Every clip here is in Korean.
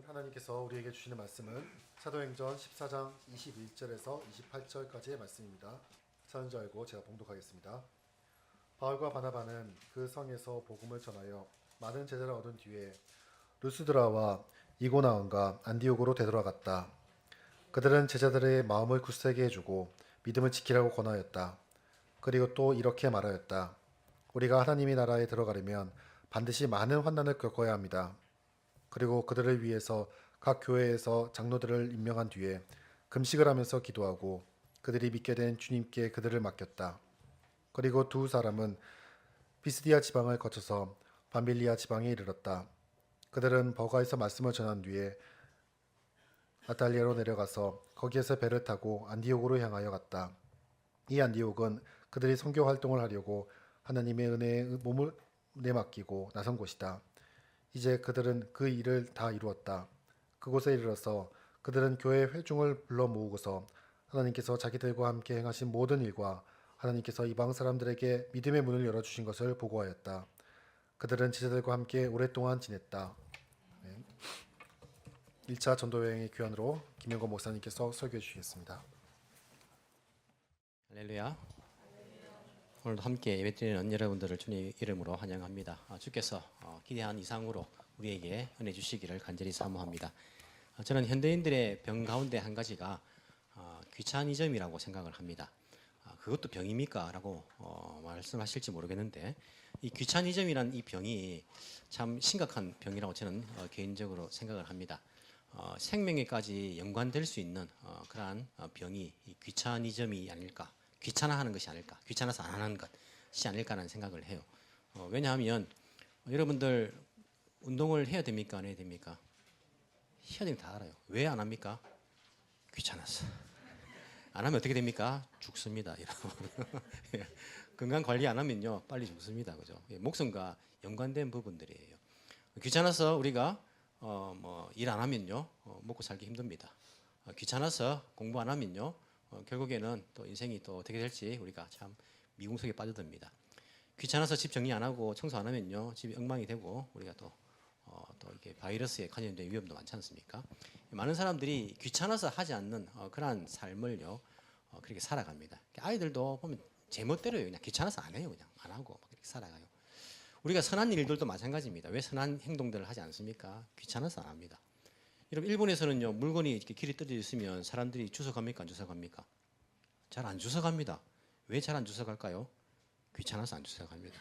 하나님께서 우리에게 주시는 말씀은 사도행전 14장 21절에서 28절까지의 말씀입니다. 사는 줄 알고 제가 봉독하겠습니다. 바울과 바나바는 그 성에서 복음을 전하여 많은 제자를 얻은 뒤에 루스드라와 이고나온과 안디옥으로 되돌아갔다. 그들은 제자들의 마음을 굳세게 해주고 믿음을 지키라고 권하였다. 그리고 또 이렇게 말하였다. 우리가 하나님의 나라에 들어가려면 반드시 많은 환난을 겪어야 합니다. 그리고 그들을 위해서 각 교회에서 장로들을 임명한 뒤에 금식을 하면서 기도하고 그들이 믿게 된 주님께 그들을 맡겼다. 그리고 두 사람은 비스디아 지방을 거쳐서 밤빌리아 지방에 이르렀다. 그들은 버가에서 말씀을 전한 뒤에 아탈리아로 내려가서 거기에서 배를 타고 안디옥으로 향하여 갔다. 이 안디옥은 그들이 선교 활동을 하려고 하나님의 은혜에 몸을 내맡기고 나선 곳이다. 이제 그들은 그 일을 다 이루었다. 그곳에 이르러서 그들은 교회 회중을 불러 모으고서 하나님께서 자기들과 함께 행하신 모든 일과 하나님께서 이방 사람들에게 믿음의 문을 열어주신 것을 보고하였다. 그들은 제자들과 함께 오랫동안 지냈다. 1차 전도여행의 귀환으로 김영건 목사님께서 설교해 주시겠습니다. 할렐루야. 오늘도 함께 예배드리는 여러분들을 주님 이름으로 환영합니다. 주께서 기대한 이상으로 우리에게 은혜 주시기를 간절히 사모합니다. 저는 현대인들의 병 가운데 한 가지가 귀차니즘이라고 생각을 합니다. 그것도 병입니까? 라고 말씀하실지 모르겠는데 이 귀차니즘이란 이 병이 참 심각한 병이라고 저는 개인적으로 생각을 합니다. 생명에까지 연관될 수 있는 그러한 병이 이 귀차니즘이 아닐까, 귀찮아하는 것이 아닐까, 귀찮아서 안 하는 것이 아닐까라는 생각을 해요. 왜냐하면 여러분들 운동을 해야 됩니까? 안 해야 됩니까? 해야 되는 다 알아요. 왜 안 합니까? 귀찮아서. 안 하면 어떻게 됩니까? 죽습니다. 건강 관리 안 하면요 빨리 죽습니다. 그죠? 목숨과 연관된 부분들이에요. 귀찮아서 우리가 일 안 하면요 먹고 살기 힘듭니다. 귀찮아서 공부 안 하면요 결국에는 또 인생이 또 어떻게 될지 우리가 참 미궁속에 빠져듭니다. 귀찮아서 집 정리 안 하고 청소 안 하면요 집이 엉망이 되고 우리가 또 이게 바이러스에 감염될 위험도 많지 않습니까? 많은 사람들이 귀찮아서 하지 않는 그러한 삶을요 그렇게 살아갑니다. 아이들도 보면 제멋대로요. 그냥 귀찮아서 안 해요. 그냥 안 하고 그렇게 살아가요. 우리가 선한 일들도 마찬가지입니다. 왜 선한 행동들을 하지 않습니까? 귀찮아서 안 합니다. 여러분 일본에서는요 물건이 이렇게 길이 떨어져 있으면 사람들이 주워갑니까? 안 주워갑니까? 잘 안 주워갑니다. 왜 잘 안 주워갈까요? 귀찮아서 안 주워갑니다.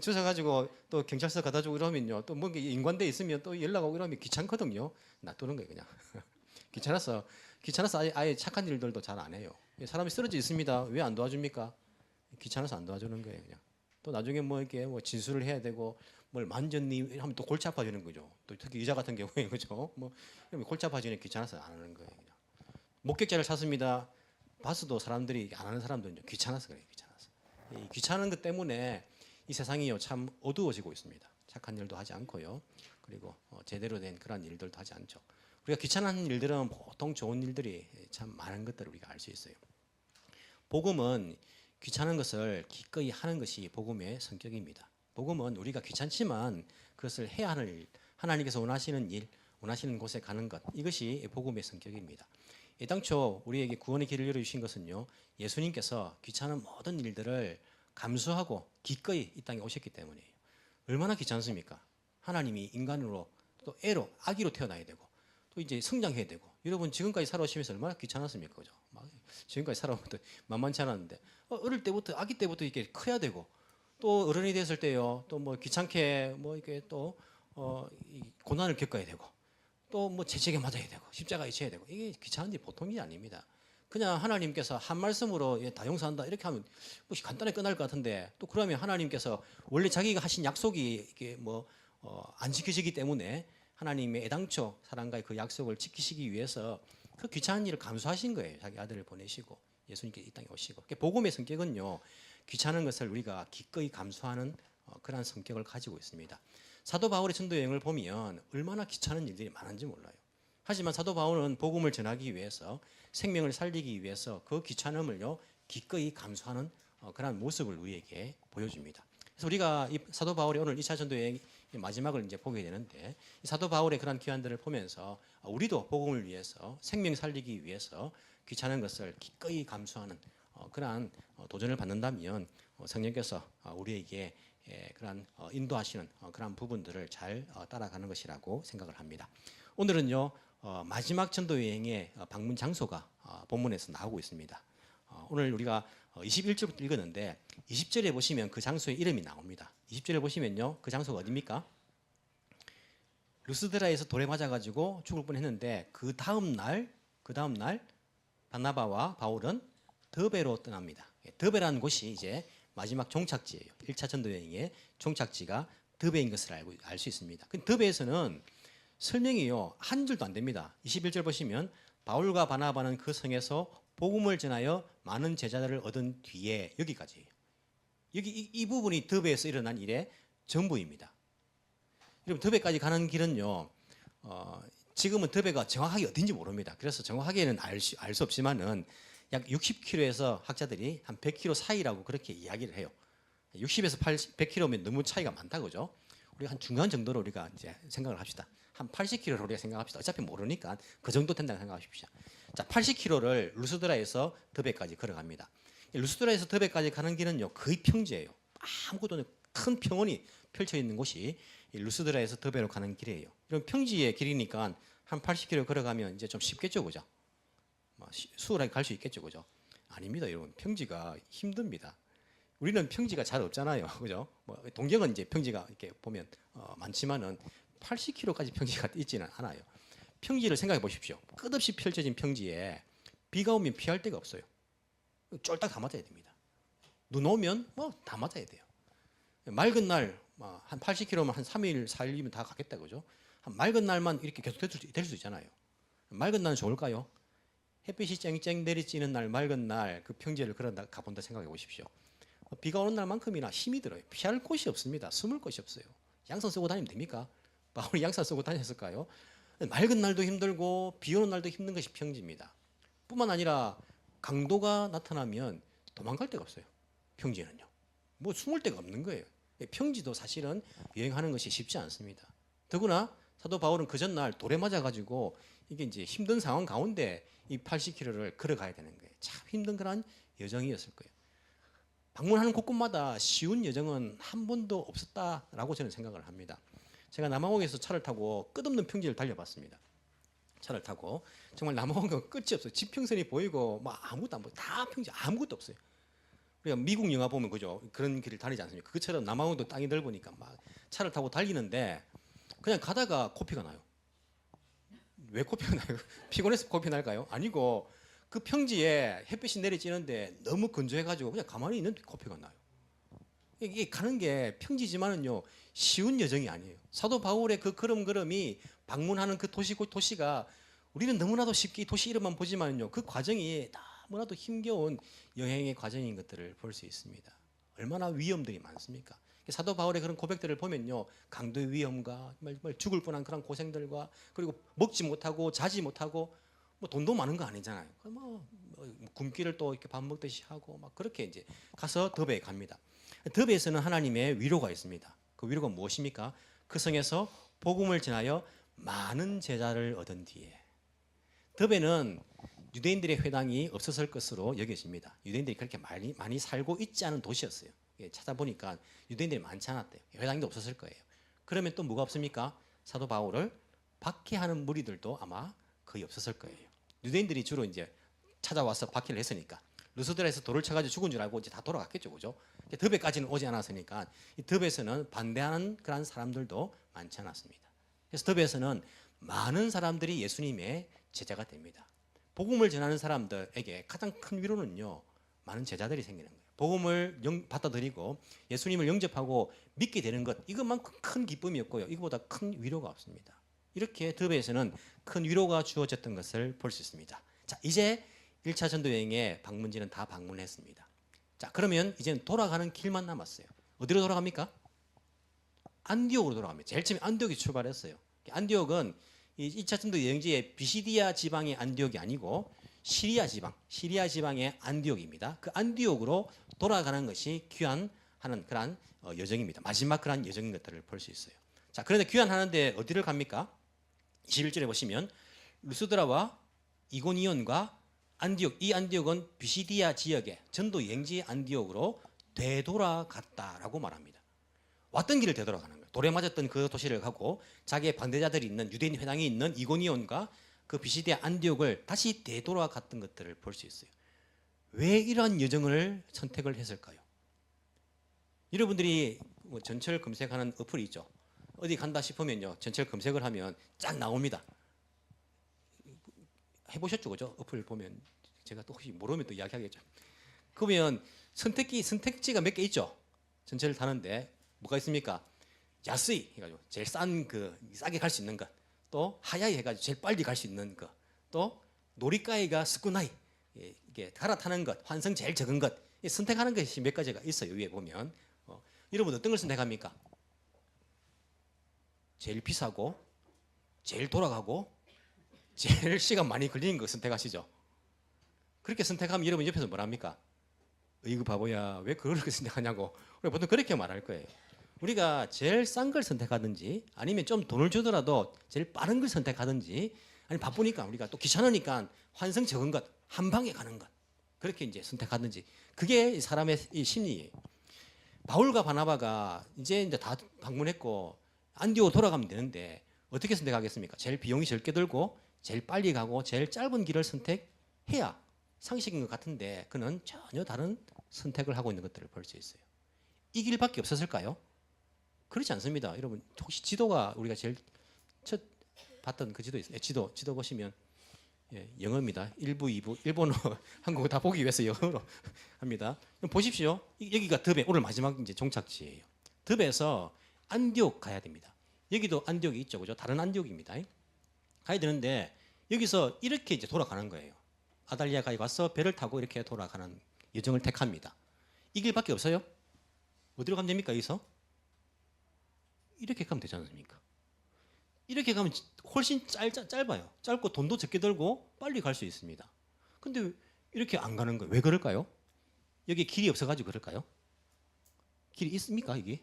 주워가지고 또 경찰서 갖다 주고 이러면요 또 뭐 인관돼 있으면 또 연락오고 이러면 귀찮거든요. 놔두는 거예요 그냥. 귀찮아서 아예 착한 일들도 잘 안 해요. 사람이 쓰러져 있습니다. 왜 안 도와줍니까? 귀찮아서 안 도와주는 거예요 그냥. 또 나중에 뭐 이렇게 뭐 진술을 해야 되고 뭘 만졌니 하면 또 골치 아파지는 거죠. 또 특히 의자 같은 경우에 그죠. 뭐 골치 아파지는 귀찮아서 안 하는 거예요 그냥. 목격자를 찾습니다. 봤어도 사람들이 안 하는 사람들은요 귀찮아서 그래요. 귀찮아서. 이 귀찮은 것 때문에 이 세상이요 참 어두워지고 있습니다. 착한 일도 하지 않고요. 그리고 제대로 된 그런 일들도 하지 않죠. 우리가 귀찮은 일들은 보통 좋은 일들이 참 많은 것들을 우리가 알 수 있어요. 복음은 귀찮은 것을 기꺼이 하는 것이 복음의 성격입니다. 복음은 우리가 귀찮지만 그것을 해야 하는 일, 하나님께서 원하시는 일, 원하시는 곳에 가는 것, 이것이 복음의 성격입니다. 애당초 우리에게 구원의 길을 열어주신 것은요 예수님께서 귀찮은 모든 일들을 감수하고 기꺼이 이 땅에 오셨기 때문이에요. 얼마나 귀찮습니까? 하나님이 인간으로 또 애로 아기로 태어나야 되고 또 이제 성장해야 되고 여러분 지금까지 살아오시면서 얼마나 귀찮았습니까? 그죠? 막 지금까지 살아오면 만만치 않았는데 어릴 때부터 아기 때부터 이렇게 커야 되고 또 어른이 됐을 때요 또 뭐 귀찮게 뭐 이렇게 또 고난을 겪어야 되고 또 뭐 채찍에 맞아야 되고 십자가에 쳐야 되고 이게 귀찮은 일이 보통이 아닙니다. 그냥 하나님께서 한 말씀으로 다 용서한다 이렇게 하면 뭐 간단하게 끝날 것 같은데 또 그러면 하나님께서 원래 자기가 하신 약속이 이게 뭐 안 지켜지기 때문에 하나님의 애당초 사람과의 그 약속을 지키시기 위해서 그 귀찮은 일을 감수하신 거예요. 자기 아들을 보내시고 예수님께서 이 땅에 오시고. 복음의 성격은요 귀찮은 것을 우리가 기꺼이 감수하는 그러한 성격을 가지고 있습니다. 사도 바울의 전도 여행을 보면 얼마나 귀찮은 일들이 많은지 몰라요. 하지만 사도 바울은 복음을 전하기 위해서 생명을 살리기 위해서 그 귀찮음을요 기꺼이 감수하는 그러한 모습을 우리에게 보여줍니다. 그래서 우리가 이 사도 바울의 오늘 2차 전도 여행 이 마지막을 이제 보게 되는데 이 사도 바울의 그런 귀환들을 보면서 우리도 복음을 위해서 생명 살리기 위해서 귀찮은 것을 기꺼이 감수하는 그러한 도전을 받는다면 성령께서 우리에게 그러한 인도하시는 그러한 부분들을 잘 따라가는 것이라고 생각을 합니다. 오늘은요 마지막 전도 여행의 방문 장소가 본문에서 나오고 있습니다. 오늘 우리가 21절부터 읽었는데 20절에 보시면 그 장소의 이름이 나옵니다. 20절에 보시면요 그 장소가 어디입니까? 루스드라에서 돌에 맞아가지고 죽을 뻔했는데 그 다음 날 바나바와 바울은 더베로 떠납니다. 더베라는 곳이 이제 마지막 종착지예요. 1차 전도 여행의 종착지가 더베인 것을 알 수 있습니다. 근데 더베에서는 설명이요 한 줄도 안 됩니다. 21절 보시면 바울과 바나바는 그 성에서 복음을 전하여 많은 제자들을 얻은 뒤에 여기까지예요. 이 부분이 더베에서 일어난 일의 전부입니다. 여러분 더베까지 가는 길은요 지금은 더베가 정확하게 어딘지 모릅니다. 그래서 정확하게는 알 수 없지만은 약 60km에서 학자들이 한 100km 사이라고 그렇게 이야기를 해요. 60에서 100km면 너무 차이가 많다 그죠? 우리가 한 중간 정도로 우리가 이제 생각을 합시다. 한 80km로 우리가 생각합시다. 어차피 모르니까 그 정도 된다고 생각하십시오. 자, 80km를 루스드라에서 더베까지 걸어갑니다. 루스드라에서 더베까지 가는 길은요 거의 평지예요. 아무것도 큰 평원이 펼쳐 있는 곳이 루스드라에서 더베로 가는 길이에요. 이런 평지의 길이니까 한 80km 걸어가면 이제 좀 쉽겠죠, 그죠? 수월하게 갈 수 있겠죠, 그죠? 아닙니다, 여러분. 평지가 힘듭니다. 우리는 평지가 잘 없잖아요, 그죠? 동경은 이제 평지가 이렇게 보면 많지만은 80km까지 평지가 있지는 않아요. 평지를 생각해 보십시오. 끝없이 펼쳐진 평지에 비가 오면 피할 데가 없어요. 쫄딱 다 맞아야 됩니다. 눈 오면 다 맞아야 돼요. 맑은 날 한 80km면 한 3일, 4일이면 다 가겠다, 그죠? 한 맑은 날만 이렇게 계속 될 수 있잖아요. 맑은 날은 좋을까요? 햇빛이 쨍쨍 내리쬐는 날, 맑은 날 그 평지를 가본다 생각해 보십시오. 비가 오는 날만큼이나 힘이 들어요. 피할 곳이 없습니다. 숨을 곳이 없어요. 양산 쓰고 다니면 됩니까? 바울이 양산 쓰고 다녔을까요? 맑은 날도 힘들고 비 오는 날도 힘든 것이 평지입니다. 뿐만 아니라 강도가 나타나면 도망갈 데가 없어요. 평지에는요. 숨을 데가 없는 거예요. 평지도 사실은 여행하는 것이 쉽지 않습니다. 더구나 사도 바울은 그 전날 돌에 맞아가지고 이게 이제 힘든 상황 가운데 이 80km를 걸어가야 되는 거예요. 참 힘든 그런 여정이었을 거예요. 방문하는 곳곳마다 쉬운 여정은 한 번도 없었다라고 저는 생각을 합니다. 제가 남아공에서 차를 타고 끝없는 평지를 달려봤습니다. 차를 타고 정말 남아공은 끝이 없어요. 지평선이 보이고 아무것도 안 보여. 다 평지 아무것도 없어요. 우리가 미국 영화 보면 그죠? 그런 길을 다니지 않습니까? 그것처럼 남아공도 땅이 넓으니까 막 차를 타고 달리는데 그냥 가다가 코피가 나요. 왜 코피가 나요? 피곤해서 코피 날까요? 아니고 그 평지에 햇빛이 내리쬐는데 너무 건조해가지고 그냥 가만히 있는 코피가 나요. 이게 가는 게 평지지만은요 쉬운 여정이 아니에요. 사도 바울의 그 걸음걸음이 방문하는 그 도시가 우리는 너무나도 쉽게 이 도시 이름만 보지만요 그 과정이 너무나도 힘겨운 여행의 과정인 것들을 볼 수 있습니다. 얼마나 위험들이 많습니까? 사도 바울의 그런 고백들을 보면요 강도의 위험과 죽을 뻔한 그런 고생들과 그리고 먹지 못하고 자지 못하고 돈도 많은 거 아니잖아요. 굶기를 또 이렇게 밥 먹듯이 하고 그렇게 이제 가서 더베에 갑니다. 더베에서는 하나님의 위로가 있습니다. 그 위로가 무엇입니까? 그 성에서 복음을 전하여 많은 제자를 얻은 뒤에 더베는 유대인들의 회당이 없었을 것으로 여겨집니다. 유대인들이 그렇게 많이 살고 있지 않은 도시였어요. 찾아보니까 유대인들이 많지 않았대요. 회당도 없었을 거예요. 그러면 또 뭐가 없습니까? 사도 바울을 박해하는 무리들도 아마 거의 없었을 거예요. 유대인들이 주로 이제 찾아와서 박해를 했으니까 루스드라에서 돌을 쳐가지고 죽은 줄 알고 이제 다 돌아갔겠죠, 그죠? 더베까지는 오지 않았으니까 이 더베에서는 반대하는 그런 사람들도 많지 않았습니다. 그래서 더베에서는 많은 사람들이 예수님의 제자가 됩니다. 복음을 전하는 사람들에게 가장 큰 위로는요, 많은 제자들이 생기는 거예요. 복음을 받아들이고 예수님을 영접하고 믿게 되는 것, 이것만큼 큰 기쁨이었고요. 이거보다 큰 위로가 없습니다. 이렇게 더베에서는 큰 위로가 주어졌던 것을 볼 수 있습니다. 자, 이제 1차 전도 여행의 방문지는 다 방문했습니다. 자, 그러면 이제는 돌아가는 길만 남았어요. 어디로 돌아갑니까? 안디옥으로 돌아갑니다. 제일 처음에 안디옥이 출발했어요. 안디옥은 이 2차 전도 여행지의 비시디아 지방의 안디옥이 아니고 시리아 지방의 안디옥입니다. 그 안디옥으로 돌아가는 것이 귀환하는 그런 여정입니다. 마지막 그런 여정인 것들을 볼 수 있어요. 자, 그런데 귀환하는데 어디를 갑니까? 21절에 보시면 루스드라와 이고니온과 안디옥, 이 안디옥은 비시디아 지역의 전도 여행지 안디옥으로 되돌아갔다라고 말합니다. 왔던 길을 되돌아가는 거예요. 돌에 맞았던 그 도시를 가고 자기의 반대자들이 있는 유대인 회당이 있는 이고니온과 그 비시디아 안디옥을 다시 되돌아갔던 것들을 볼 수 있어요. 왜 이러한 여정을 선택을 했을까요? 여러분들이 뭐 전철 검색하는 어플이 있죠. 어디 간다 싶으면요, 전철 검색을 하면 쫙 나옵니다. 해보셨죠, 그죠? 어플 보면 제가 또 혹시 모르면 또 이야기하겠죠. 그러면 선택지가 몇 개 있죠. 전철을 타는데 뭐가 있습니까? 야스이 해가지고 제일 싸게 갈 수 있는 것, 또 하야이 해가지고 제일 빨리 갈 수 있는 것, 또 노리카이가 스쿠나이 이게 갈아타는 것, 환승 제일 적은 것, 선택하는 것이 몇 가지가 있어요. 위에 보면 여러분 어떤 걸 선택합니까? 제일 비싸고 제일 돌아가고 제일 시간 많이 걸리는 거 선택하시죠. 그렇게 선택하면 여러분 옆에서 뭐랍니까? 이거 바보야, 왜 그렇게 선택하냐고. 우리가 보통 그렇게 말할 거예요. 우리가 제일 싼 걸 선택하든지 아니면 좀 돈을 주더라도 제일 빠른 걸 선택하든지 아니 바쁘니까 우리가 또 귀찮으니까 환승 적은 것, 한 방에 가는 것 그렇게 이제 선택하든지 그게 사람의 이 심리예요. 바울과 바나바가 이제 다 방문했고 안디옥 돌아가면 되는데 어떻게 선택하겠습니까? 제일 비용이 적게 들고 제일 빨리 가고 제일 짧은 길을 선택해야 상식인 것 같은데 그는 전혀 다른 선택을 하고 있는 것들을 볼 수 있어요. 이 길밖에 없었을까요? 그렇지 않습니다. 여러분 혹시 지도가 우리가 제일 첫 봤던 그 지도 있어요. 지도 보시면 영어입니다. 1부, 2부, 일본어, 한국어 다 보기 위해서 영어로 합니다. 보십시오. 여기가 듭에 오늘 마지막 이제 종착지예요. 듭에서 안디옥 가야 됩니다. 여기도 안디옥이 있죠, 그죠? 다른 안디옥입니다. 가야 되는데 여기서 이렇게 이제 돌아가는 거예요. 아달리아까지 와서 배를 타고 이렇게 돌아가는 여정을 택합니다. 이 길밖에 없어요? 어디로 가면 됩니까? 여기서 이렇게 가면 되지 않습니까? 이렇게 가면 훨씬 짧아요. 짧고 돈도 적게 들고 빨리 갈 수 있습니다. 근데 이렇게 안 가는 거예요. 왜 그럴까요? 여기 길이 없어가지고 그럴까요? 길이 있습니까? 여기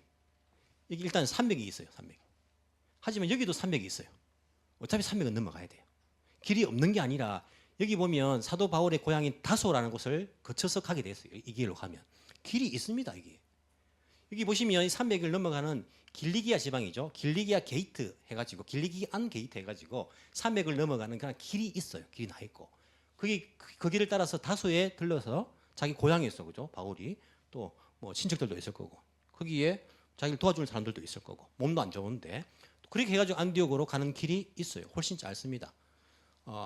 일단 산맥이 있어요. 산맥. 하지만 여기도 산맥이 있어요. 어차피 산맥은 넘어가야 돼요. 길이 없는 게 아니라 여기 보면 사도 바울의 고향인 다소라는 곳을 거쳐서 가게 됐어요. 이 길로 가면 길이 있습니다. 이게 여기 보시면 산맥을 넘어가는 길리기아 지방이죠. 길리기아 게이트 해가지고 길리기안 게이트 해가지고 산맥을 넘어가는 그런 길이 있어요. 길이 나 있고 그 길을 따라서 다소에 들러서 자기 고향에 있어, 그죠? 바울이 또 뭐 친척들도 있을 거고 거기에 자기를 도와주는 사람들도 있을 거고 몸도 안 좋은데 그렇게 해가지고 안디옥으로 가는 길이 있어요. 훨씬 짧습니다.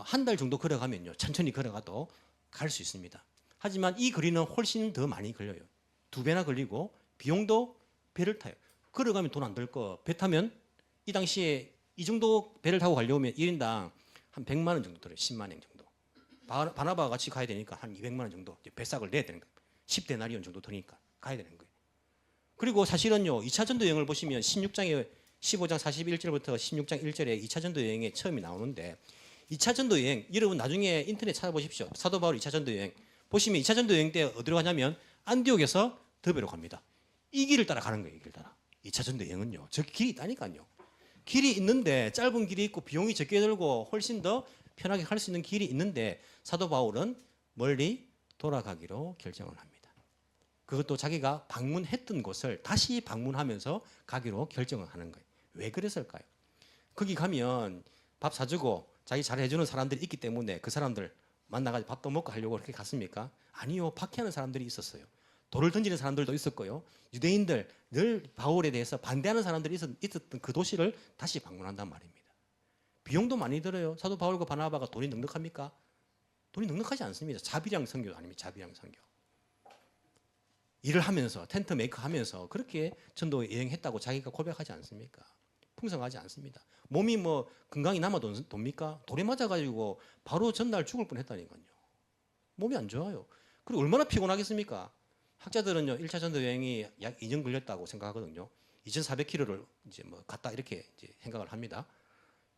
한 달 정도 걸어가면요, 천천히 걸어가도 갈 수 있습니다. 하지만 이 거리는 훨씬 더 많이 걸려요. 2배나 걸리고 비용도 배를 타요. 걸어가면 돈 안 들 거 배 타면 이 당시에 이 정도 배를 타고 가려면 1인당 한 100만 원 정도 들어요. 10만 원 정도. 바나바와 같이 가야 되니까 한 200만 원 정도 배싹을 내야 되는 거예요. 10데나리온 정도 드니까 가야 되는 거예요. 그리고 사실은요, 2차 전도 여행을 보시면 16장에 15장 41절부터 16장 1절에 2차 전도 여행에 처음이 나오는데 2차 전도 여행 여러분 나중에 인터넷 찾아보십시오. 사도 바울 2차 전도 여행 보시면 2차 전도 여행 때 어디로 가냐면 안디옥에서 더베로 갑니다. 이 길을 따라 가는 거예요. 이 길을 따라. 2차 전도 여행은요. 저 길이 있다니까요. 길이 있는데 짧은 길이 있고 비용이 적게 들고 훨씬 더 편하게 갈 수 있는 길이 있는데 사도 바울은 멀리 돌아가기로 결정을 합니다. 그것도 자기가 방문했던 곳을 다시 방문하면서 가기로 결정을 하는 거예요. 왜 그랬을까요? 거기 가면 밥 사주고 자기 잘해주는 사람들이 있기 때문에 그 사람들 만나가지고 밥도 먹고 하려고 그렇게 갔습니까? 아니요. 박해하는 사람들이 있었어요. 돌을 던지는 사람들도 있었고요. 유대인들 늘 바울에 대해서 반대하는 사람들이 있었던 그 도시를 다시 방문한단 말입니다. 비용도 많이 들어요. 사도 바울과 바나바가 돈이 넉넉합니까? 돈이 넉넉하지 않습니다. 자비량 선교 아닙니다. 자비량 선교. 일을 하면서 텐트 메이커 하면서 그렇게 전도 여행했다고 자기가 고백하지 않습니까? 풍성하지 않습니다. 몸이 뭐 건강이 남아 돕니까? 돌에 맞아가지고 바로 전날 죽을 뻔했다니까요. 몸이 안 좋아요. 그리고 얼마나 피곤하겠습니까? 학자들은요 1차 전도 여행이 약 2년 걸렸다고 생각하거든요. 2,400km를 이제 뭐 갔다 이렇게 이제 생각을 합니다.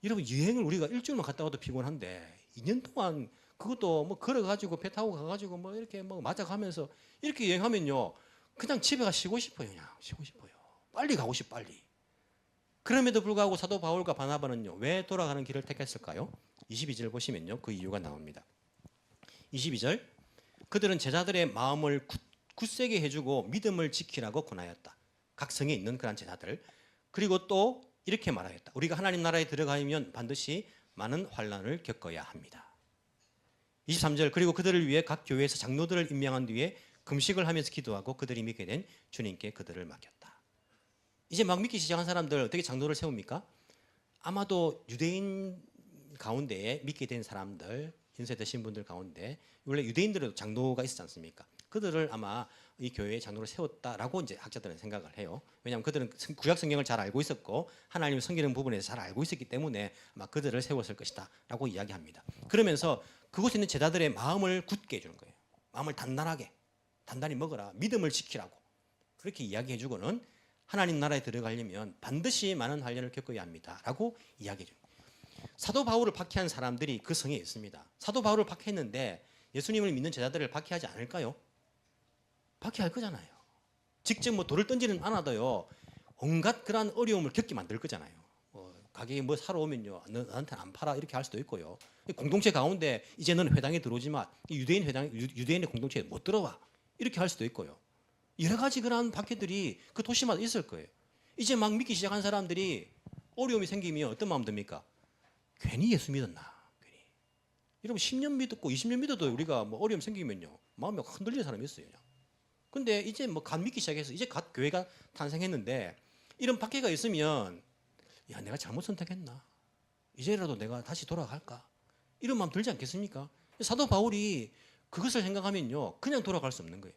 여러분 여행을 우리가 일주일만 갔다 와도 피곤한데 2년 동안 그것도 뭐 걸어가지고 배 타고 가가지고 뭐 이렇게 뭐 맞아가면서 이렇게 여행하면요 그냥 집에 가 쉬고 싶어요. 그냥 쉬고 싶어요. 빨리 가고 싶어 빨리. 그럼에도 불구하고 사도 바울과 바나바는요, 왜 돌아가는 길을 택했을까요? 22절 보시면요, 그 이유가 나옵니다. 22절, 그들은 제자들의 마음을 굳세게 해주고 믿음을 지키라고 권하였다. 각 성에 있는 그런 제자들. 그리고 또 이렇게 말하였다. 우리가 하나님 나라에 들어가면 반드시 많은 환난을 겪어야 합니다. 23절, 그리고 그들을 위해 각 교회에서 장로들을 임명한 뒤에 금식을 하면서 기도하고 그들이 믿게 된 주님께 그들을 맡겼다. 이제 막 믿기 시작한 사람들 어떻게 장로를 세웁니까? 아마도 유대인 가운데에 믿게 된 사람들, 연세 드신 분들 가운데 원래 유대인들에도 장로가 있었지 않습니까? 그들을 아마 이 교회의 장로로 세웠다라고 이제 학자들은 생각을 해요. 왜냐하면 그들은 구약 성경을 잘 알고 있었고 하나님을 섬기는 부분에서 잘 알고 있었기 때문에 아마 그들을 세웠을 것이다라고 이야기합니다. 그러면서 그곳에 있는 제자들의 마음을 굳게 해주는 거예요. 마음을 단단하게, 단단히 먹어라, 믿음을 지키라고 그렇게 이야기해주고는 하나님 나라에 들어가려면 반드시 많은 환난을 겪어야 합니다라고 이야기해줍니다. 사도 바울을 박해한 사람들이 그 성에 있습니다. 사도 바울을 박해했는데 예수님을 믿는 제자들을 박해하지 않을까요? 박해할 거잖아요. 직접 뭐 돌을 던지는 않아도요, 온갖 그런 어려움을 겪게 만들 거잖아요. 가게에 뭐 사러 오면요, 너한테는 안 팔아 이렇게 할 수도 있고요. 공동체 가운데 이제 너는 회당에 들어오지 마, 유대인의 공동체에 못 들어와 이렇게 할 수도 있고요. 여러 가지 그런 박해들이 그 도시마다 있을 거예요. 이제 막 믿기 시작한 사람들이 어려움이 생기면 어떤 마음 듭니까? 괜히 예수 믿었나? 괜히. 여러분 10년 믿었고 20년 믿어도 우리가 뭐 어려움 생기면요, 마음이 흔들리는 사람이 있어요. 그냥. 근데 이제 뭐 갓 믿기 시작해서 이제 갓 교회가 탄생했는데 이런 박해가 있으면 야, 내가 잘못 선택했나? 이제라도 내가 다시 돌아갈까? 이런 마음 들지 않겠습니까? 사도 바울이 그것을 생각하면요, 그냥 돌아갈 수 없는 거예요.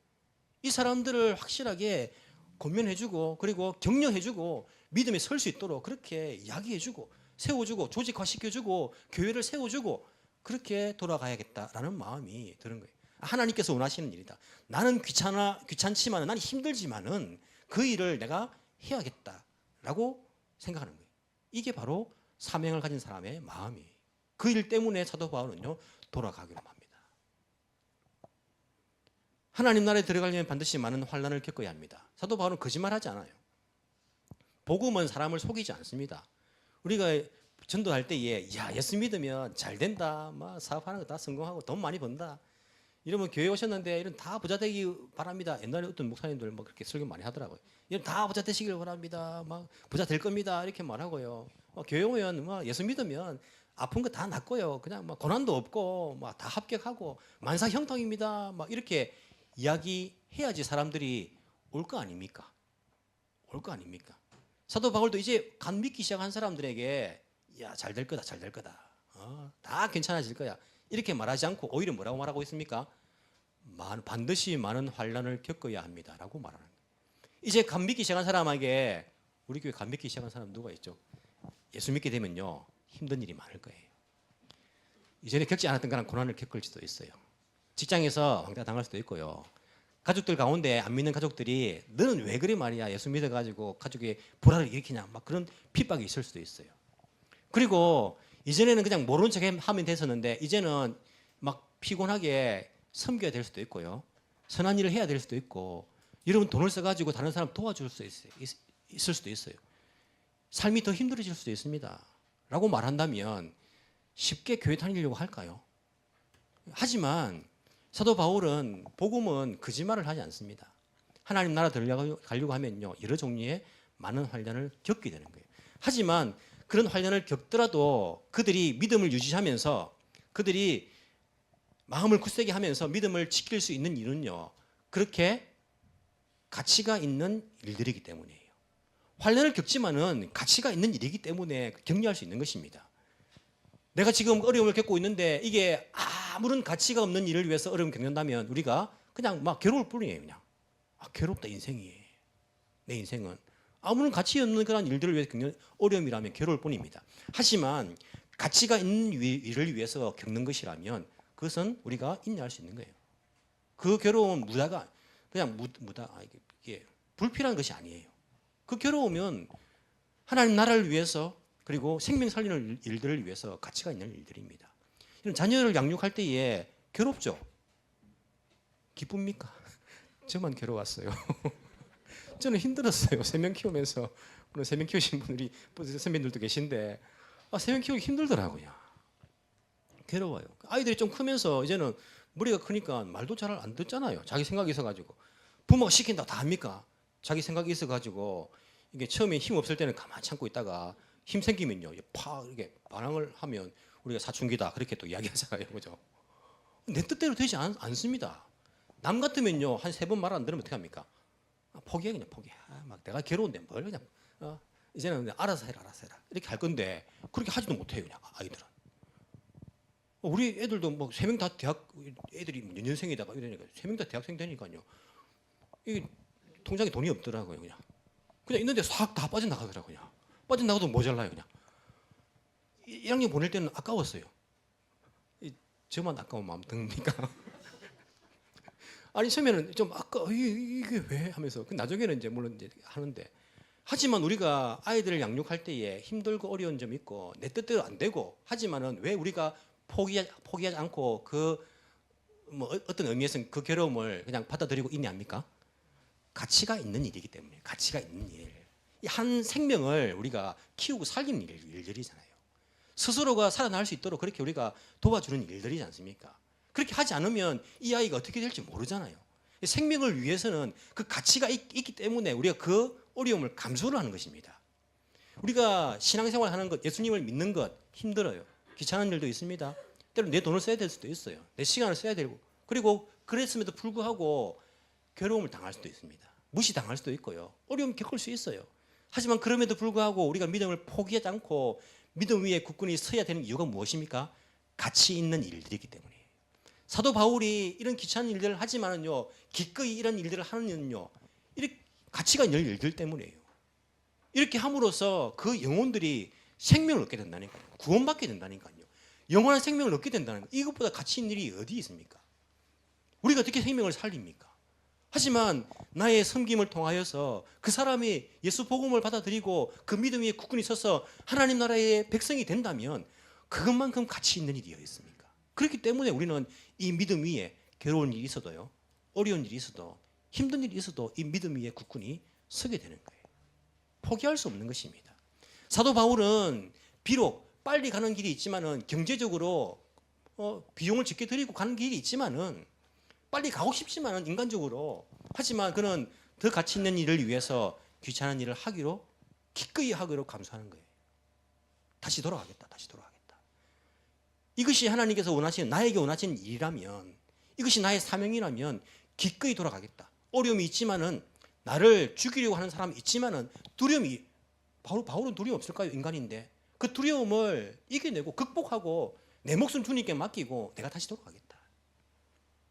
이 사람들을 확실하게 권면해주고 그리고 격려해주고 믿음에 설 수 있도록 그렇게 이야기해주고 세워주고 조직화시켜주고 교회를 세워주고 그렇게 돌아가야겠다라는 마음이 드는 거예요. 하나님께서 원하시는 일이다. 나는 귀찮지만 나는 힘들지만은 그 일을 내가 해야겠다라고 생각하는 거예요. 이게 바로 사명을 가진 사람의 마음이에요. 그 일 때문에 사도 바울은요, 돌아가기로 합니다. 하나님 나라에 들어가려면 반드시 많은 환난을 겪어야 합니다. 사도 바울은 거짓말하지 않아요. 복음은 사람을 속이지 않습니다. 우리가 전도할 때에 야, 예수 믿으면 잘 된다, 막 사업하는 거 다 성공하고 돈 많이 번다. 이러면 교회 오셨는데 이런 다 부자 되기 바랍니다. 옛날에 어떤 목사님들 막 그렇게 설교 많이 하더라고요. 이런 다 부자 되시길 바랍니다. 막 부자 될 겁니다. 이렇게 말하고요. 교회 오면 막 예수 믿으면 아픈 거 다 낫고요. 그냥 막 고난도 없고 막 다 합격하고 만사 형통입니다. 막 이렇게 이야기해야지 사람들이 올 거 아닙니까? 올 거 아닙니까? 사도 바울도 이제 간 믿기 시작한 사람들에게 야, 잘 될 거다, 잘 될 거다. 다 괜찮아질 거야. 이렇게 말하지 않고 오히려 뭐라고 말하고 있습니까? 반드시 많은 환난을 겪어야 합니다라고 말하는 거예요. 이제 간 믿기 시작한 사람에게 우리 교회 간 믿기 시작한 사람 누가 있죠? 예수 믿게 되면요, 힘든 일이 많을 거예요. 이전에 겪지 않았던 그런 고난을 겪을 수도 있어요. 직장에서 왕따 당할 수도 있고요. 가족들 가운데 안 믿는 가족들이 너는 왜 그래 말이야, 예수 믿어가지고 가족이 불화를 일으키냐, 막 그런 핍박이 있을 수도 있어요. 그리고 이전에는 그냥 모르는 척 하면 됐었는데 이제는 막 피곤하게 섬겨야 될 수도 있고요. 선한 일을 해야 될 수도 있고, 여러분 돈을 써가지고 다른 사람 도와줄 수 있을 수도 있어요. 삶이 더 힘들어질 수도 있습니다. 라고 말한다면 쉽게 교회 다니려고 할까요? 하지만 사도 바울은 복음은 거짓말을 하지 않습니다. 하나님 나라 들어가려고 하면요, 여러 종류의 많은 환난을 겪게 되는 거예요. 하지만 그런 환난을 겪더라도 그들이 믿음을 유지하면서 그들이 마음을 굳세게 하면서 믿음을 지킬 수 있는 일은요, 그렇게 가치가 있는 일들이기 때문이에요. 환난을 겪지만은 가치가 있는 일이기 때문에 격려할 수 있는 것입니다. 내가 지금 어려움을 겪고 있는데 이게 아무런 가치가 없는 일을 위해서 어려움을 겪는다면 우리가 그냥 막 괴로울 뿐이에요. 그냥 괴롭다 인생이. 내 인생은 아무런 가치 없는 그런 일들을 위해서 겪는 어려움이라면 괴로울 뿐입니다. 하지만 가치가 있는 일을 위해서 겪는 것이라면 그것은 우리가 인내할 수 있는 거예요. 그 괴로움은 그냥 이게 불필요한 것이 아니에요. 그 괴로우면 하나님 나라를 위해서 그리고 생명 살리는 일들을 위해서 가치가 있는 일들입니다. 이런 자녀를 양육할 때에 괴롭죠? 기쁩니까? 저만 괴로웠어요. 저는 힘들었어요. 3명 키우면서. 물론 3명 키우신 분들이 선배님들도 계신데 3명 키우기 힘들더라고요. 괴로워요. 아이들이 좀 크면서 이제는 머리가 크니까 말도 잘 안 듣잖아요. 자기 생각이 있어가지고. 부모가 시킨다고 다 합니까? 자기 생각이 있어가지고 이게 처음에 힘 없을 때는 가만히 참고 있다가 힘 생기면요, 팍 이렇게 반항을 하면 우리가 사춘기다 그렇게 또 이야기하잖아요, 그죠? 내 뜻대로 되지 않습니다. 남 같으면요 한 3번 말 안 들으면 어떻게 합니까? 포기해 그냥 포기해. 막 내가 괴로운데 뭘 그냥 이제는 그냥 알아서 해라 이렇게 할 건데 그렇게 하지도 못해요 그냥 아이들은. 우리 애들도 뭐 3명 다 대학 애들이 연년생이다 막 이러니까 3명 다 대학생 되니까요. 이 통장에 돈이 없더라고요 그냥 있는데 싹 다 빠져나가더라고요. 빠져나가도 모자라요 그냥. 1학년 보낼 때는 아까웠어요. 저만 아까운 마음 듭니까? 아니 처음에는 좀 이게 왜 하면서 나중에는 이제 물론 이제 하는데 하지만 우리가 아이들을 양육할 때에 힘들고 어려운 점이 있고 내 뜻대로 안 되고 하지만은 왜 우리가 포기하지 않고 그 뭐 어떤 의미에서는 그 괴로움을 그냥 받아들이고 있냐합니까? 가치가 있는 일이기 때문에 가치가 있는 일. 이 한 생명을 우리가 키우고 살리는 일들이잖아요. 스스로가 살아날 수 있도록 그렇게 우리가 도와주는 일들이지 않습니까? 그렇게 하지 않으면 이 아이가 어떻게 될지 모르잖아요. 생명을 위해서는 그 가치가 있기 때문에 우리가 그 어려움을 감수를 하는 것입니다. 우리가 신앙생활 하는 것, 예수님을 믿는 것 힘들어요. 귀찮은 일도 있습니다. 때로 내 돈을 써야 될 수도 있어요. 내 시간을 써야 되고 그리고 그랬음에도 불구하고 괴로움을 당할 수도 있습니다. 무시당할 수도 있고요. 어려움 겪을 수 있어요. 하지만 그럼에도 불구하고 우리가 믿음을 포기하지 않고 믿음 위에 굳건히 서야 되는 이유가 무엇입니까? 가치 있는 일들이기 때문이에요. 사도 바울이 이런 귀찮은 일들을 하지만은요, 기꺼이 이런 일들을 하는요, 이렇게 가치가 있는 일들 때문이에요. 이렇게 함으로써 그 영혼들이 생명을 얻게 된다니까요. 구원받게 된다니까요. 영원한 생명을 얻게 된다는 거. 이것보다 가치 있는 일이 어디 있습니까? 우리가 어떻게 생명을 살립니까? 하지만 나의 섬김을 통하여서 그 사람이 예수 복음을 받아들이고 그 믿음 위에 굳건히 서서 하나님 나라의 백성이 된다면 그것만큼 가치 있는 일이 어디 있습니까? 그렇기 때문에 우리는 이 믿음 위에 괴로운 일이 있어도요, 어려운 일이 있어도 힘든 일이 있어도 이 믿음 위에 굳건히 서게 되는 거예요. 포기할 수 없는 것입니다. 사도 바울은 비록 빨리 가는 길이 있지만은 경제적으로 비용을 적게 들이고 가는 길이 있지만은 빨리 가고 싶지만은 인간적으로 하지만 그는 더 가치 있는 일을 위해서 귀찮은 일을 하기로 기꺼이 하기로 감수하는 거예요. 다시 돌아가겠다. 이것이 하나님께서 원하시는 나에게 원하시는 일이라면 이것이 나의 사명이라면 기꺼이 돌아가겠다. 어려움이 있지만은 나를 죽이려고 하는 사람이 있지만은 두려움이 바울은 두려움 없을까요? 인간인데 그 두려움을 이겨내고 극복하고 내 목숨 주님께 맡기고 내가 다시 돌아가겠다.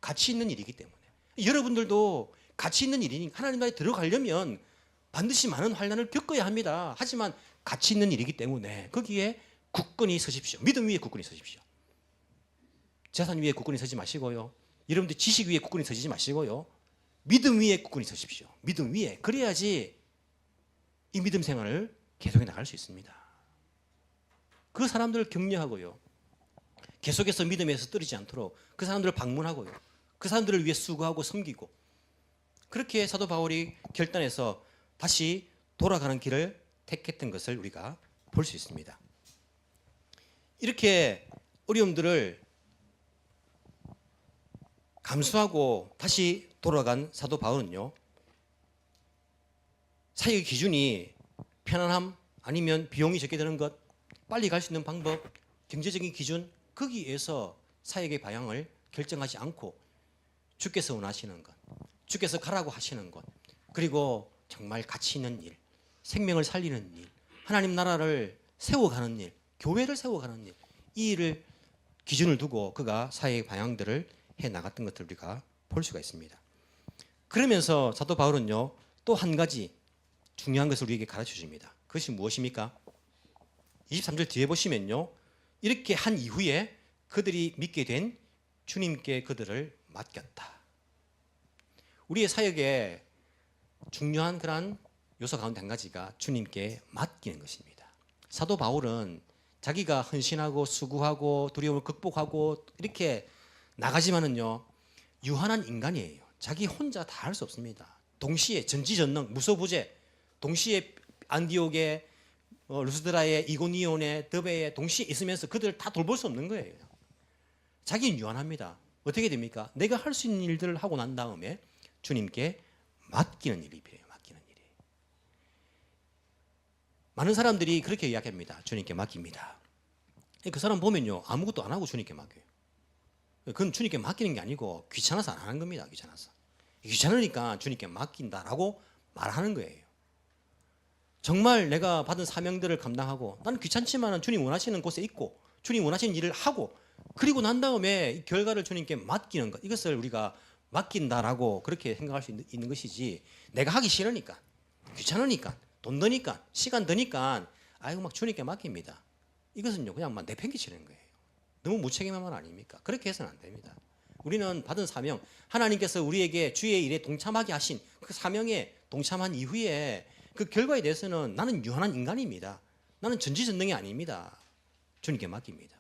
가치 있는 일이기 때문에 여러분들도 가치 있는 일이니 하나님 나라에 들어가려면 반드시 많은 환난을 겪어야 합니다. 하지만 가치 있는 일이기 때문에 거기에 굳건히 서십시오. 믿음 위에 굳건히 서십시오. 재산 위에 굳건히 서지 마시고요. 여러분들 지식 위에 굳건히 서지 마시고요. 믿음 위에 굳건히 서십시오. 믿음 위에. 그래야지 이 믿음 생활을 계속해 나갈 수 있습니다. 그 사람들을 격려하고요. 계속해서 믿음에서 떨어지지 않도록 그 사람들을 방문하고요. 그 사람들을 위해 수고하고 섬기고 그렇게 사도 바울이 결단해서 다시 돌아가는 길을 택했던 것을 우리가 볼 수 있습니다. 이렇게 어려움들을 감수하고 다시 돌아간 사도 바울은요, 사역의 기준이 편안함 아니면 비용이 적게 드는 것, 빨리 갈 수 있는 방법, 경제적인 기준 거기에서 사역의 방향을 결정하지 않고 주께서 원하시는 것, 주께서 가라고 하시는 것, 그리고 정말 가치 있는 일, 생명을 살리는 일, 하나님 나라를 세워가는 일, 교회를 세워가는 일, 이 일을 기준을 두고 그가 사역의 방향들을 해 나갔던 것을 우리가 볼 수가 있습니다. 그러면서 사도 바울은요, 또 한 가지 중요한 것을 우리에게 가르쳐 줍니다. 그것이 무엇입니까? 23절 뒤에 보시면요, 이렇게 한 이후에 그들이 믿게 된 주님께 그들을 맡겼다. 우리의 사역에 중요한 그런 요소 가운데 한 가지가 주님께 맡기는 것입니다. 사도 바울은 자기가 헌신하고 수고하고 두려움을 극복하고 이렇게 나가지만은요, 유한한 인간이에요. 자기 혼자 다 할 수 없습니다. 동시에 전지전능 무소부재 동시에 안디옥에 루스드라에 이고니온에 더베에 동시에 있으면서 그들을 다 돌볼 수 없는 거예요. 자기는 유한합니다. 어떻게 됩니까? 내가 할 수 있는 일들을 하고 난 다음에 주님께 맡기는 일이 필요해요. 맡기는 일이. 많은 사람들이 그렇게 이야기합니다. 주님께 맡깁니다. 그 사람 보면요 아무것도 안 하고 주님께 맡겨요. 그건 주님께 맡기는 게 아니고 귀찮아서 안 하는 겁니다. 귀찮으니까 주님께 맡긴다라고 말하는 거예요. 정말 내가 받은 사명들을 감당하고 나는 귀찮지만 주님 원하시는 곳에 있고 주님 원하시는 일을 하고 그리고 난 다음에 이 결과를 주님께 맡기는 것 이것을 우리가 맡긴다라고 그렇게 생각할 수 있는 것이지 내가 하기 싫으니까 귀찮으니까 돈 드니까 시간 드니까 아이고 막 주님께 맡깁니다. 이것은요 그냥 막 내팽개치는 거예요. 너무 무책임한 아닙니까? 그렇게 해서는 안 됩니다. 우리는 받은 사명 하나님께서 우리에게 주의 일에 동참하게 하신 그 사명에 동참한 이후에 그 결과에 대해서는 나는 유한한 인간입니다. 나는 전지전능이 아닙니다. 주님께 맡깁니다.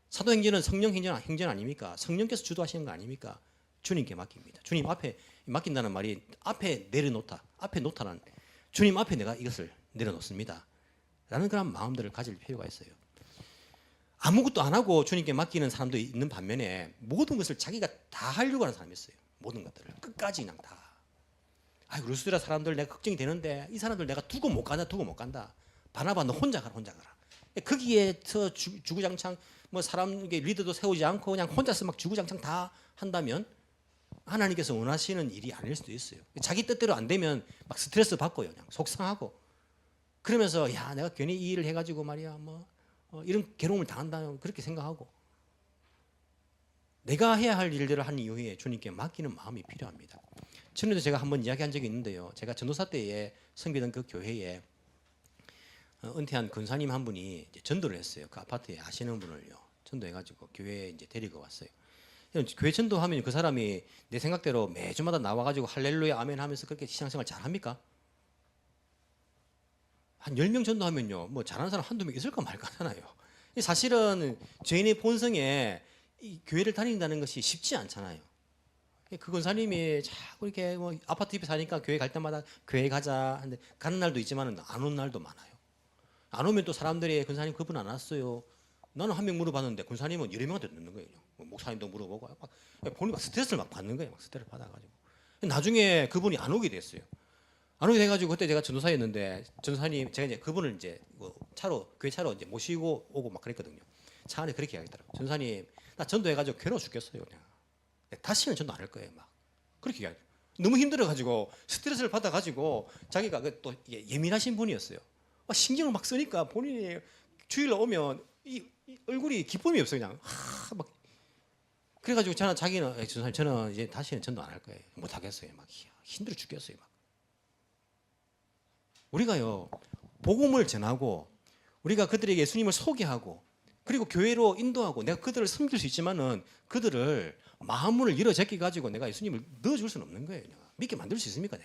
사도행전은 성령 행전 아닙니까? 성령께서 주도하시는 거 아닙니까? 주님께 맡깁니다. 주님 앞에 맡긴다는 말이 앞에 내려놓다. 앞에 놓다는 주님 앞에 내가 이것을 내려놓습니다. 라는 그런 마음들을 가질 필요가 있어요. 아무것도 안 하고 주님께 맡기는 사람도 있는 반면에 모든 것을 자기가 다 하려고 하는 사람이 있어요. 모든 것들을 끝까지 그냥 다. 아이고 루스드라 사람들 내가 걱정이 되는데 이 사람들 내가 두고 못 간다. 바나바 너 혼자 가라. 거기에서 주구장창 뭐 사람 리더도 세우지 않고 그냥 혼자서 막 주구장창 다 한다면 하나님께서 원하시는 일이 아닐 수도 있어요. 자기 뜻대로 안 되면 막 스트레스 받고요. 그냥 속상하고 그러면서 야 내가 괜히 이 일을 해가지고 말이야 뭐 이런 괴로움을 당한다 그렇게 생각하고 내가 해야 할 일들을 한 이후에 주님께 맡기는 마음이 필요합니다. 전에도 제가 한번 이야기한 적이 있는데요. 제가 전도사 때에 섬기던 그 교회에 은퇴한 권사님 한 분이 이제 전도를 했어요. 그 아파트에 아시는 분을요. 전도해가지고 교회에 이제 데리고 왔어요. 교회 전도하면 그 사람이 내 생각대로 매주마다 나와가지고 할렐루야 아멘 하면서 그렇게 신앙생활 잘합니까? 한 10명 전도하면요. 뭐 잘하는 사람 한두 명 있을까 말까 하잖아요. 사실은 죄인의 본성에 이 교회를 다닌다는 것이 쉽지 않잖아요. 그 권사님이 자꾸 이렇게 뭐 아파트 옆에 사니까 교회 갈 때마다 교회 가자 하는데 가는 날도 있지만 안 오는 날도 많아요. 안 오면 또 사람들이 권사님 그분 안 왔어요. 나는 한 명 물어봤는데 권사님은 여러 명한테 듣는 거예요. 뭐 목사님도 물어보고 본인이 막 스트레스를 막 받는 거예요. 막 스트레스를 받아가지고 나중에 그분이 안 오게 됐어요. 안 오게 돼가지고 그때 제가 전도사였는데 전도사님 제가 이제 그분을 이제 뭐 교회 차로 이제 모시고 오고 막 그랬거든요. 차 안에 그렇게 이야기하더라고요. 전도사님 나 전도해가지고 괴로워 죽겠어요. 그냥 다시는 전도 안 할 거예요. 막 그렇게 이야기해요. 너무 힘들어가지고 스트레스를 받아가지고 자기가 또 예민하신 분이었어요. 막 신경을 막 쓰니까 본인이 주일날 오면 이 얼굴이 기쁨이 없어요. 그냥 막 그래가지고 자기는 저는 이제 다시는 전도 안 할 거예요. 못 하겠어요. 막 힘들어 죽겠어요. 막 우리가요 복음을 전하고 우리가 그들에게 예수님을 소개하고 그리고 교회로 인도하고 내가 그들을 섬길 수 있지만은 그들을 마음문을 열어 제끼 가지고 내가 예수님을 넣어줄 수는 없는 거예요. 믿게 만들 수 있습니까?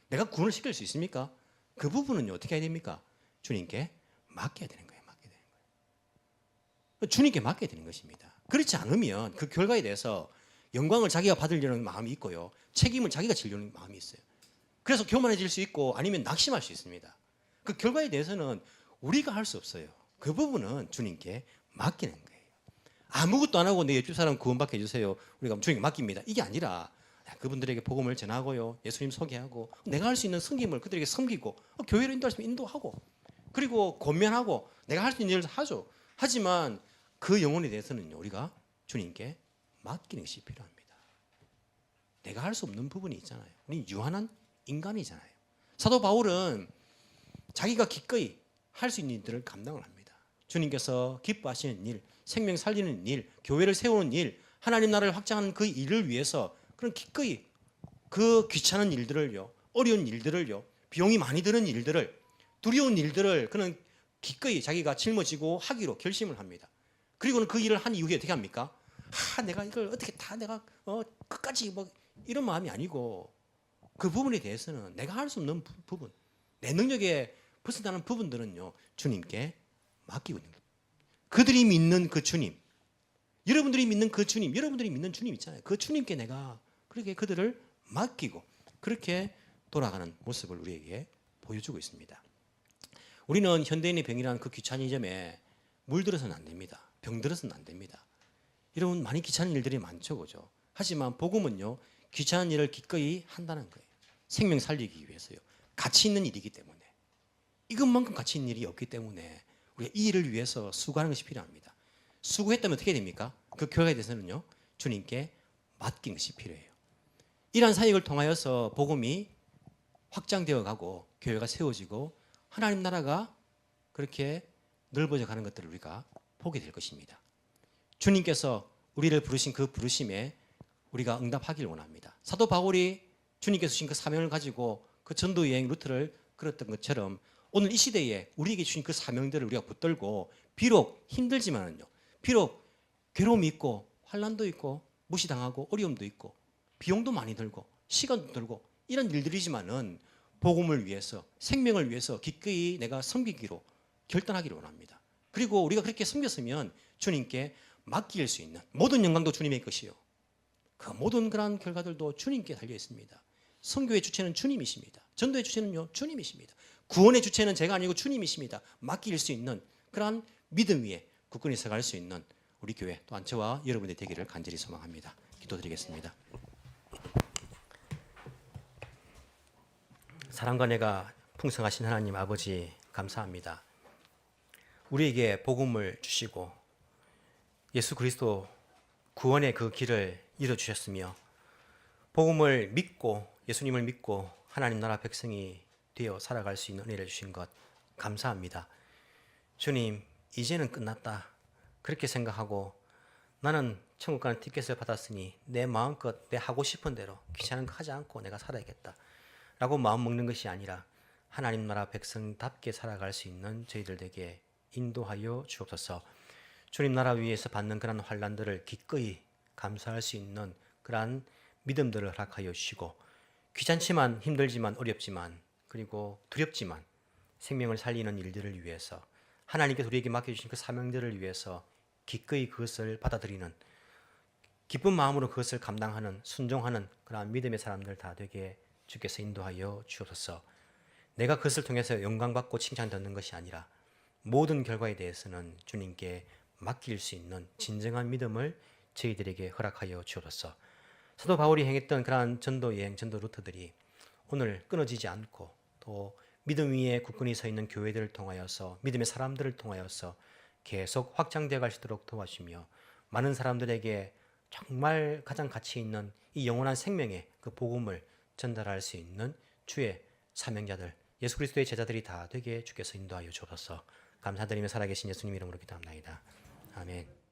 내가 구원을 시킬 수 있습니까? 그 부분은요 어떻게 해야 됩니까? 주님께 맡겨야 되는 거예요. 주님께 맡겨야 되는 것입니다. 그렇지 않으면 그 결과에 대해서 영광을 자기가 받으려는 마음이 있고요. 책임을 자기가 지려는 마음이 있어요. 그래서 교만해질 수 있고 아니면 낙심할 수 있습니다. 그 결과에 대해서는 우리가 할 수 없어요. 그 부분은 주님께 맡기는 거예요. 아무것도 안 하고 내 옆집 사람 구원받게 해주세요. 우리가 주님께 맡깁니다. 이게 아니라 그분들에게 복음을 전하고요. 예수님 소개하고 내가 할 수 있는 섬김을 그들에게 섬기고 교회로 인도할 수 있으면 인도하고 그리고 권면하고 내가 할 수 있는 일을 하죠. 하지만 그 영혼에 대해서는 우리가 주님께 맡기는 것이 필요합니다. 내가 할 수 없는 부분이 있잖아요. 우리 유한한 인간이잖아요. 사도 바울은 자기가 기꺼이 할 수 있는 일들을 감당을 합니다. 주님께서 기뻐하시는 일, 생명 살리는 일, 교회를 세우는 일, 하나님 나라를 확장하는 그 일을 위해서 그런 기꺼이 그 귀찮은 일들을요, 어려운 일들을요, 비용이 많이 드는 일들을, 두려운 일들을 그는 기꺼이 자기가 짊어지고 하기로 결심을 합니다. 그리고는 그 일을 한 이후에 어떻게 합니까? 내가 이걸 어떻게 다 내가 끝까지 뭐 이런 마음이 아니고 그 부분에 대해서는 내가 할 수 없는 부분, 내 능력에 벗어나는 부분들은요 주님께 맡기고 있는 거예요. 그들이 믿는 그 주님, 여러분들이 믿는 그 주님, 여러분들이 믿는 주님 있잖아요. 그 주님께 내가 그렇게 그들을 맡기고 그렇게 돌아가는 모습을 우리에게 보여주고 있습니다. 우리는 현대인의 병이라는 그 귀차니즘에 물들어서는 안 됩니다. 병들어서는 안 됩니다. 이런 많이 귀찮은 일들이 많죠, 그죠? 하지만 복음은요, 귀찮은 일을 기꺼이 한다는 거예요. 생명 살리기 위해서요. 가치 있는 일이기 때문에. 이것만큼 가치 있는 일이 없기 때문에 우리가 이 일을 위해서 수고하는 것이 필요합니다. 수고했다면 어떻게 됩니까? 그 결과에 대해서는요, 주님께 맡긴 것이 필요해요. 이러한 사역을 통하여서 복음이 확장되어 가고 교회가 세워지고 하나님 나라가 그렇게 넓어져 가는 것들을 우리가 보게 될 것입니다. 주님께서 우리를 부르신 그 부르심에 우리가 응답하기를 원합니다. 사도 바울이 주님께서 주신 그 사명을 가지고 그 전도 여행 루트를 걸었던 것처럼 오늘 이 시대에 우리에게 주신 그 사명들을 우리가 붙들고 비록 힘들지만은요, 비록 괴로움이 있고 환난도 있고 무시당하고 어려움도 있고 비용도 많이 들고 시간도 들고 이런 일들이지만은 복음을 위해서 생명을 위해서 기꺼이 내가 섬기기로 결단하기를 원합니다. 그리고 우리가 그렇게 섬겼으면 주님께 맡길 수 있는 모든 영광도 주님의 것이요. 그 모든 그러한 결과들도 주님께 달려 있습니다. 선교의 주체는 주님이십니다. 전도의 주체는요, 주님이십니다. 구원의 주체는 제가 아니고 주님이십니다. 맡길 수 있는 그러한 믿음 위에 굳건히 서갈 수 있는 우리 교회 또한 저와 여러분의 되기를 간절히 소망합니다. 기도드리겠습니다. 사랑과 내가 풍성하신 하나님 아버지 감사합니다. 우리에게 복음을 주시고 예수 그리스도 구원의 그 길을 열어주셨으며 복음을 믿고 예수님을 믿고 하나님 나라 백성이 되어 살아갈 수 있는 은혜를 주신 것 감사합니다. 주님, 이제는 끝났다. 그렇게 생각하고 나는 천국 가는 티켓을 받았으니 내 마음껏 내 하고 싶은 대로 귀찮은 거 하지 않고 내가 살아야겠다 라고 마음 먹는 것이 아니라 하나님 나라 백성답게 살아갈 수 있는 저희들에게 인도하여 주옵소서. 주님 나라 위에서 받는 그런 환난들을 기꺼이 감수할 수 있는 그러한 믿음들을 허락하여 주시고 귀찮지만 힘들지만 어렵지만 그리고 두렵지만 생명을 살리는 일들을 위해서 하나님께서 우리에게 맡겨주신 그 사명들을 위해서 기꺼이 그것을 받아들이는 기쁜 마음으로 그것을 감당하는 순종하는 그러한 믿음의 사람들 다 되게 주께서 인도하여 주옵소서. 내가 그것을 통해서 영광받고 칭찬받는 것이 아니라 모든 결과에 대해서는 주님께 맡길 수 있는 진정한 믿음을 저희들에게 허락하여 주옵소서. 사도 바울이 행했던 그러한 전도 여행, 전도 루트들이 오늘 끊어지지 않고 또 믿음 위에 굳건히 서 있는 교회들을 통하여서 믿음의 사람들을 통하여서 계속 확장되어 갈 수 있도록 도와주시며 많은 사람들에게 정말 가장 가치 있는 이 영원한 생명의 그 복음을 전달할 수 있는 주의 사명자들, 예수 그리스도의 제자들이 다 되게 주께서 인도하여 주옵소서. 감사드리며 살아계신 예수님 이름으로 기도합나이다. 아멘.